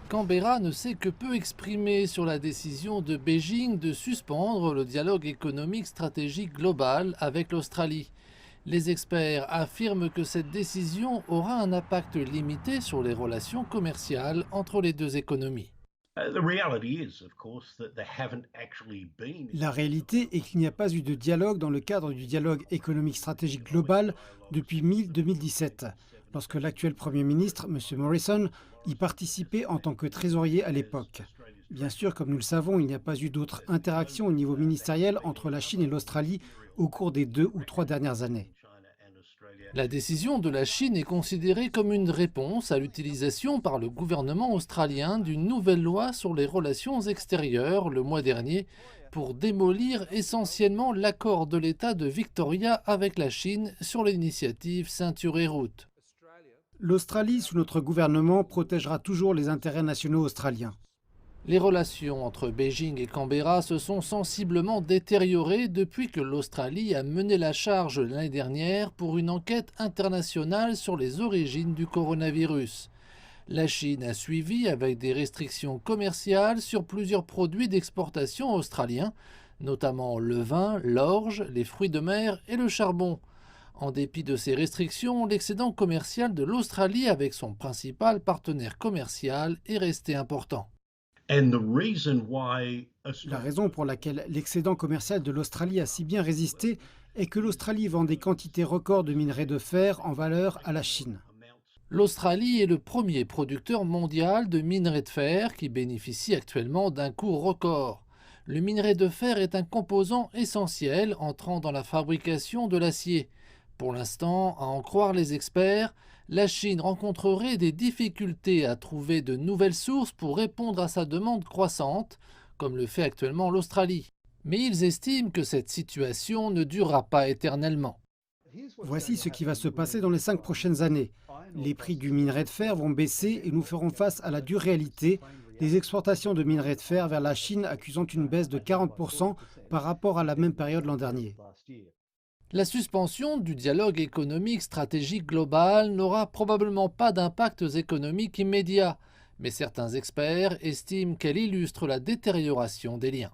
Canberra ne s'est que peu exprimé sur la décision de Beijing de suspendre le dialogue économique stratégique global avec l'Australie. Les experts affirment que cette décision aura un impact limité sur les relations commerciales entre les deux économies. La réalité est qu'il n'y a pas eu de dialogue dans le cadre du dialogue économique stratégique global depuis 2017, lorsque l'actuel Premier ministre, M. Morrison, y participait en tant que trésorier à l'époque. Bien sûr, comme nous le savons, il n'y a pas eu d'autres interactions au niveau ministériel entre la Chine et l'Australie au cours des 2 ou 3 dernières années. La décision de la Chine est considérée comme une réponse à l'utilisation par le gouvernement australien d'une nouvelle loi sur les relations extérieures le mois dernier pour démolir essentiellement l'accord de l'État de Victoria avec la Chine sur l'initiative Ceinture et Route. L'Australie, sous notre gouvernement, protégera toujours les intérêts nationaux australiens. Les relations entre Beijing et Canberra se sont sensiblement détériorées depuis que l'Australie a mené la charge l'année dernière pour une enquête internationale sur les origines du coronavirus. La Chine a suivi avec des restrictions commerciales sur plusieurs produits d'exportation australiens, notamment le vin, l'orge, les fruits de mer et le charbon. En dépit de ces restrictions, l'excédent commercial de l'Australie avec son principal partenaire commercial est resté important. La raison pour laquelle l'excédent commercial de l'Australie a si bien résisté est que l'Australie vend des quantités records de minerais de fer en valeur à la Chine. L'Australie est le premier producteur mondial de minerais de fer qui bénéficie actuellement d'un coût record. Le minerai de fer est un composant essentiel entrant dans la fabrication de l'acier. Pour l'instant, à en croire les experts, la Chine rencontrerait des difficultés à trouver de nouvelles sources pour répondre à sa demande croissante, comme le fait actuellement l'Australie. Mais ils estiment que cette situation ne durera pas éternellement. Voici ce qui va se passer dans les 5 prochaines années. Les prix du minerai de fer vont baisser et nous ferons face à la dure réalité des exportations de minerai de fer vers la Chine accusant une baisse de 40% par rapport à la même période l'an dernier. La suspension du dialogue économique stratégique global n'aura probablement pas d'impacts économiques immédiats, mais certains experts estiment qu'elle illustre la détérioration des liens.